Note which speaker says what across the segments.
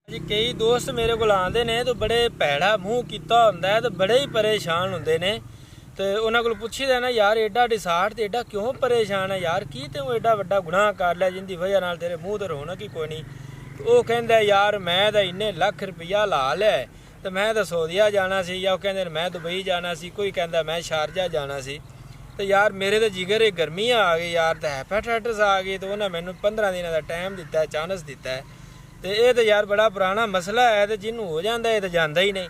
Speaker 1: जी कई दोस्त मेरे को आते ने तो बड़े भैड़ा मूँह किया होंगे तो बड़े ही परेशान होंगे ने तो उन्होंने को पूछीदा ना यार एडा डिसार्ट तो एडा क्यों परेशान है यार की तू एडा वड्डा गुनाह कर लिया जिंदी वजह नाल तेरे मूँह तो रौनक ही कोई नहीं। वो कहता यार मैं तो इन्ने लख रुपया ला लिया तो मैं तो सऊदीया जाना सी या कहते मैं दुबई जाना सी कोई कहता मैं शारजा जाना सी तो यार मेरे तो जिगर गर्मियाँ आ गई यार तो हैपेटाइटिस आ गई तो उन्हें मैंने 15 दिन का टाइम दिता है चांस दिता है तो ये तो यार बड़ा पुराना मसला है तो जिन्हों हो जाता है तो जाता ही नहीं।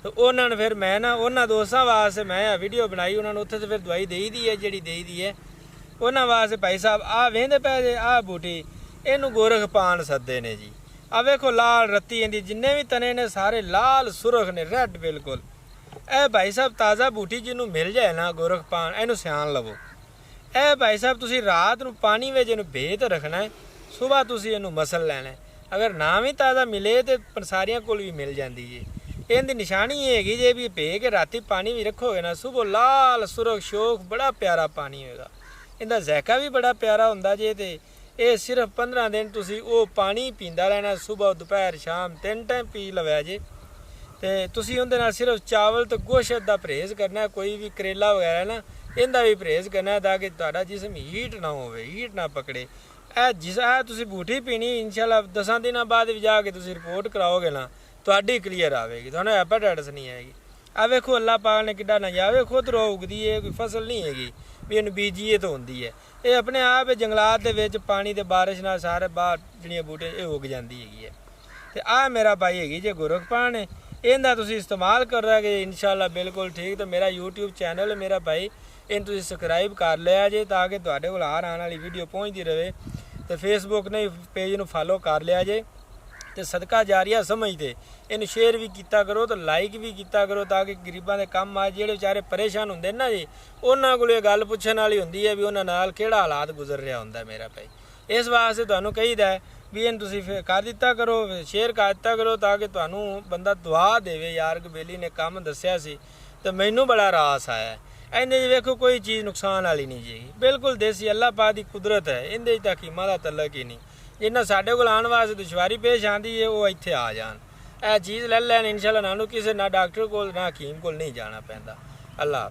Speaker 1: तो उन्होंने फिर मैं ना उन्होंने दोस्तों वास्ते मैं वीडियो बनाई उन्होंने उत्थे तो फिर दवाई दे दी है जी दे दी है उन्होंने वास्ते भाई साहब आ वेंदे पै जे आ बूटी इनू गोरखपान सदे ने जी। आ वेखो लाल रत्ती इंदी जिन्ने भी तने ने सारे लाल सुरख ने रैड बिल्कुल। ए भाई साहब ताज़ा बूटी जिन्हों मिल जाए ना गोरखपान इनू सियान लवो। ए भाई साहब तुसी रात नू पानी में इनू भेत रखना है सुबह तुसी इनू मसल लैना है अगर ना भी ताज़ा मिले तो पंसारियां कोल भी मिल जाती है। इनकी निशानी ये हैगी जे भी भे के राती पानी भी रखोगे ना सुबह लाल सुरख शोक बड़ा प्यारा पानी होगा। इनका जैका भी बड़ा प्यारा होंदा जे ते ये सिर्फ 15 दिन तुसी वो पानी पींदा रहना सुबह दोपहर शाम 3 टाइम पी लवै जे ते तुसी उहदे नाल सिर्फ चावल तो गोश्त का परहेज़ करना है कोई भी करेला वगैरह ना इनका भी परहेज़ करना है ताकि तुहाडा जिस्म हीट ना होवे हीट ना पकड़े। जिस तुसी बूटी पीनी इंशाल्लाह 10 दिन बाद भी जाके तुसी रिपोर्ट कराओगे ना तुहाडी क्लीयर आएगी तुहानू हैपेटाइटिस नहीं आएगी। आ वेखो अल्लाह पाक ने किड्डा नजारा खुद रो उगदी है कोई फसल नहीं हैगी भी इन्हू बीजीए तो होंदी है ये अपने आप जंगलात दे विच पानी ते बारिश नाल सारे बाहर जिहड़ियां बूटे ये उग जाती हैगी है। तो आ मेरा भाई हैगी जे गोरखपान है इनका तुसी इस्तेमाल कर रहे कि इंशाल्लाह बिल्कुल ठीक। तो मेरा यूट्यूब चैनल है मेरा भाई इन तुसी सबसक्राइब कर लिया जे ताकि तुहाडे कोल हर आने वाली वीडियो पहुँचती रहे। तो फेसबुक ने पेज में फॉलो कर लिया जे तो सदका जारिया समझते इन शेयर भी किया करो तो लाइक भी किया करो ताकि गरीबों के काम आ जेडे बेचारे परेशान होंगे ना जी उन्होंने को गल पुछण वाली होंदी है भी उन्होंने नाल केड़ा हालात गुजर रहा होंदा मेरा भाई। इस वास्ते तुहानू कहीदा है भी इन तुसी कर दिता करो शेयर कर दिता करो ताकि तुहानू बंदा दुआ देवे यार बेली ने काम दस्या सी तो मैनू बड़ा रास आया है। इन्हें वेखो कोई चीज़ नुकसान वाली नहीं जी बिल्कुल देसी अल्लाह पाक की कुदरत है इन्हें हकीमां दा तलक ही नहीं जिन्ना साढ़े कोल आने वास्ते दुश्वारी पेश आती है वो इत्थे आ जान ए चीज़ ले लैन इंशाल्लाह नानू किसी ना डॉक्टर को ना हकीम को नहीं जाना पैंदा। अल्लाह।